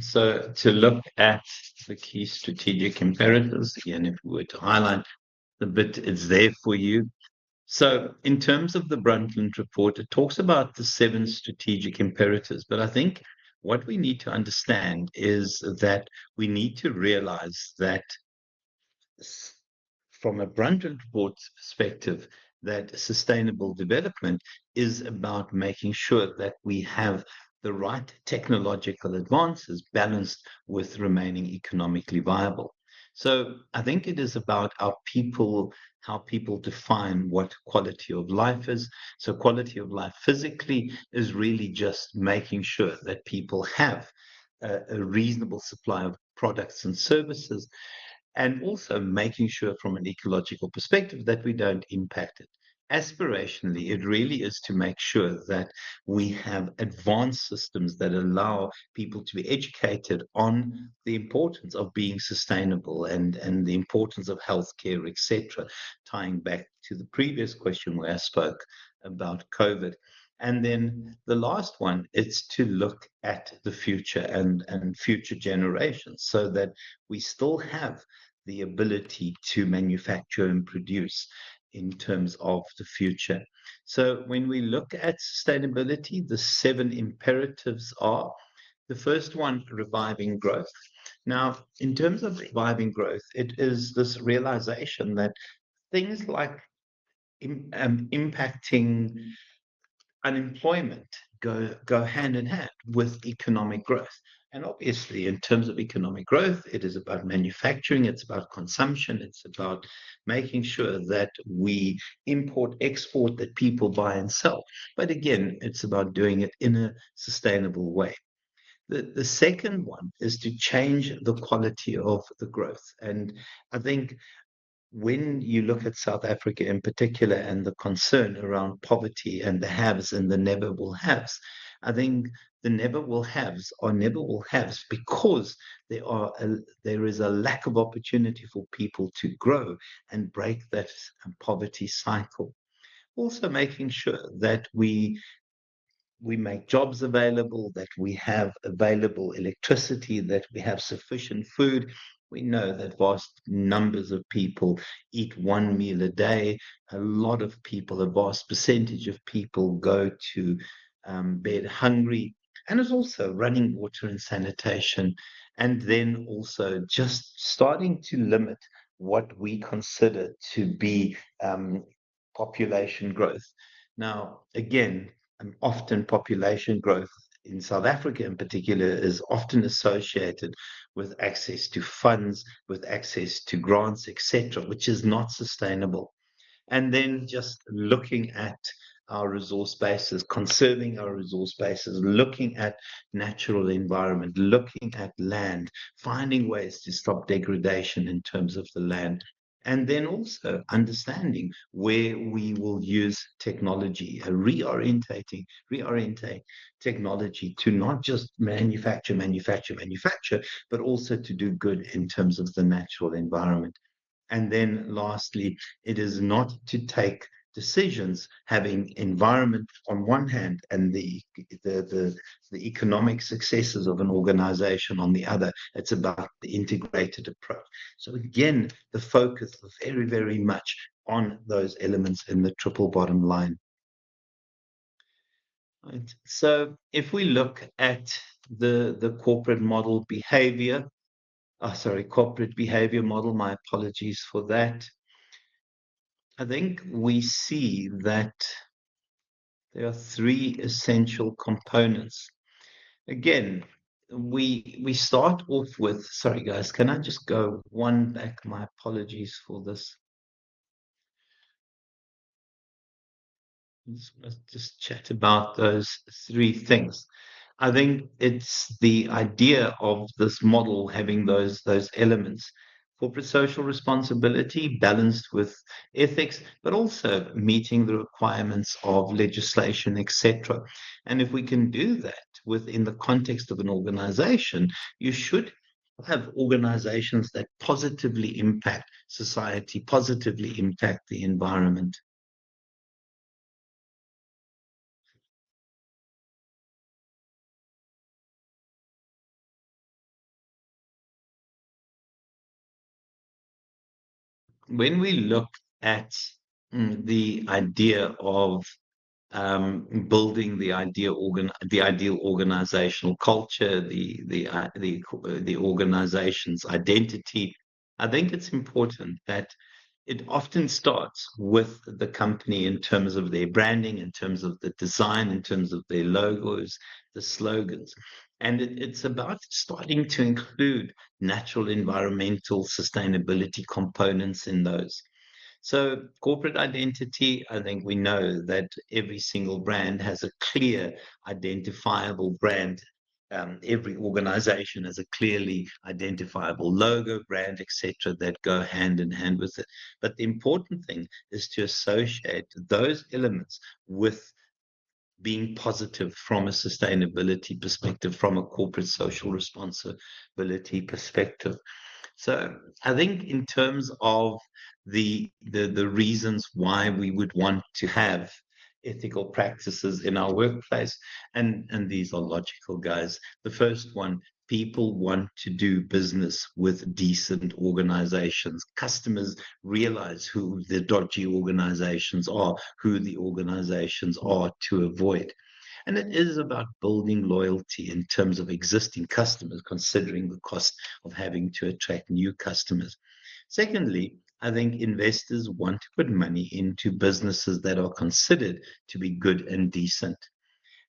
So to look at the key strategic imperatives, again, if we were to highlight the bit, it's there for you. So in terms of the Brundtland report, it talks about the seven strategic imperatives, but I think what we need to understand is that we need to realize that from a Brundtland report's perspective, that sustainable development is about making sure that we have the right technological advances balanced with remaining economically viable. So I think it is about our people, how people define what quality of life is. So quality of life physically is really just making sure that people have a reasonable supply of products and services, and also making sure from an ecological perspective that we don't impact it. Aspirationally, it really is to make sure that we have advanced systems that allow people to be educated on the importance of being sustainable and the importance of healthcare, etc., tying back to the previous question where I spoke about COVID. And then the last one is to look at the future and future generations so that we still have the ability to manufacture and produce in terms of the future. So when we look at sustainability, the seven imperatives are: the first one, reviving growth. Now, in terms of reviving growth, it is this realization that things like impacting unemployment go hand in hand with economic growth. And obviously, in terms of economic growth, it is about manufacturing, it's about consumption, it's about making sure that we import, export, that people buy and sell. But again, it's about doing it in a sustainable way. The second one is to change the quality of the growth. And I think when you look at South Africa in particular and the concern around poverty and the haves and the never will haves, I think the never will haves are never will haves because there is a lack of opportunity for people to grow and break that poverty cycle. Also making sure that we make jobs available, that we have available electricity, that we have sufficient food. We know that vast numbers of people eat one meal a day. A lot of people, a vast percentage of people go to bed hungry. And it's also running water and sanitation. And then also just starting to limit what we consider to be population growth. Now, again, and often population growth in South Africa in particular is often associated with access to funds, with access to grants, etc., which is not sustainable. And then just looking at our resource bases, conserving our resource bases, looking at natural environment, looking at land, finding ways to stop degradation in terms of the land, and then also understanding where we will use technology, reorientate technology to not just manufacture, but also to do good in terms of the natural environment. And then lastly, it is not to take decisions having environment on one hand and the economic successes of an organization on the other. It's about the integrated approach. So again, the focus is very, very much on those elements in the triple bottom line. Right. So if we look at the corporate model behavior, corporate behavior model, my apologies for that. I think we see that there are three essential components. Again, we start off with, sorry guys, can I just go one back? My apologies for this. Let's just chat about those three things. I think it's the idea of this model having those elements: corporate social responsibility balanced with ethics, but also meeting the requirements of legislation, etc. And if we can do that within the context of an organization, you should have organizations that positively impact society, positively impact the environment. when we look at the idea of building the ideal organizational culture, the organization's identity, I think it's important that it often starts with the company in terms of their branding, in terms of the design, in terms of their logos, the slogans. And it's about starting to include natural environmental sustainability components in those. So, corporate identity, I think we know that every single brand has a clear, identifiable brand. Every organization has a clearly identifiable logo, brand, etc., that go hand in hand with it. But the important thing is to associate those elements with being positive from a sustainability perspective, from a corporate social responsibility perspective. So I think in terms of the reasons why we would want to have ethical practices in our workplace, and these are logical, guys. The first one, people want to do business with decent organizations. Customers realize who the dodgy organizations are, who the organizations are to avoid. And it is about building loyalty in terms of existing customers, considering the cost of having to attract new customers. Secondly, I think investors want to put money into businesses that are considered to be good and decent.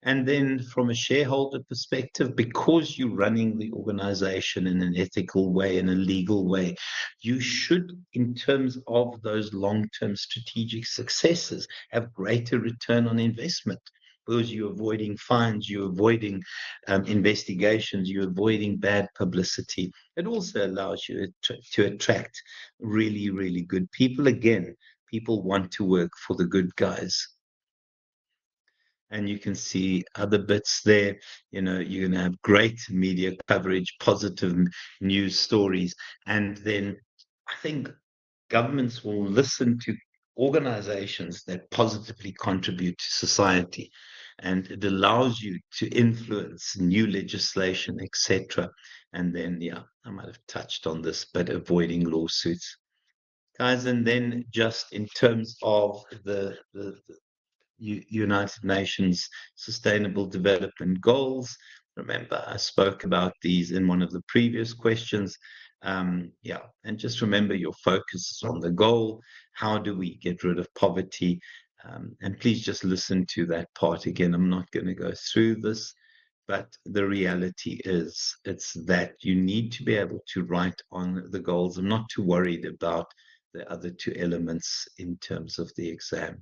And then from a shareholder perspective, because you're running the organization in an ethical way, in a legal way, you should, in terms of those long-term strategic successes, have greater return on investment because you're avoiding fines, you're avoiding investigations, you're avoiding bad publicity. It also allows you to attract really, really good people. Again, people want to work for the good guys, and you can see other bits there. You're going to have great media coverage, positive news stories, and then I think governments will listen to organizations that positively contribute to society, and it allows you to influence new legislation, etc. And then, yeah, I might have touched on this, but avoiding lawsuits, guys. And then just in terms of the United Nations Sustainable Development Goals. Remember, I spoke about these in one of the previous questions. Yeah, and just remember your focus is on the goal. How do we get rid of poverty? And please just listen to that part again. I'm not going to go through this, but the reality is it's that you need to be able to write on the goals. I'm not too worried about the other two elements in terms of the exam.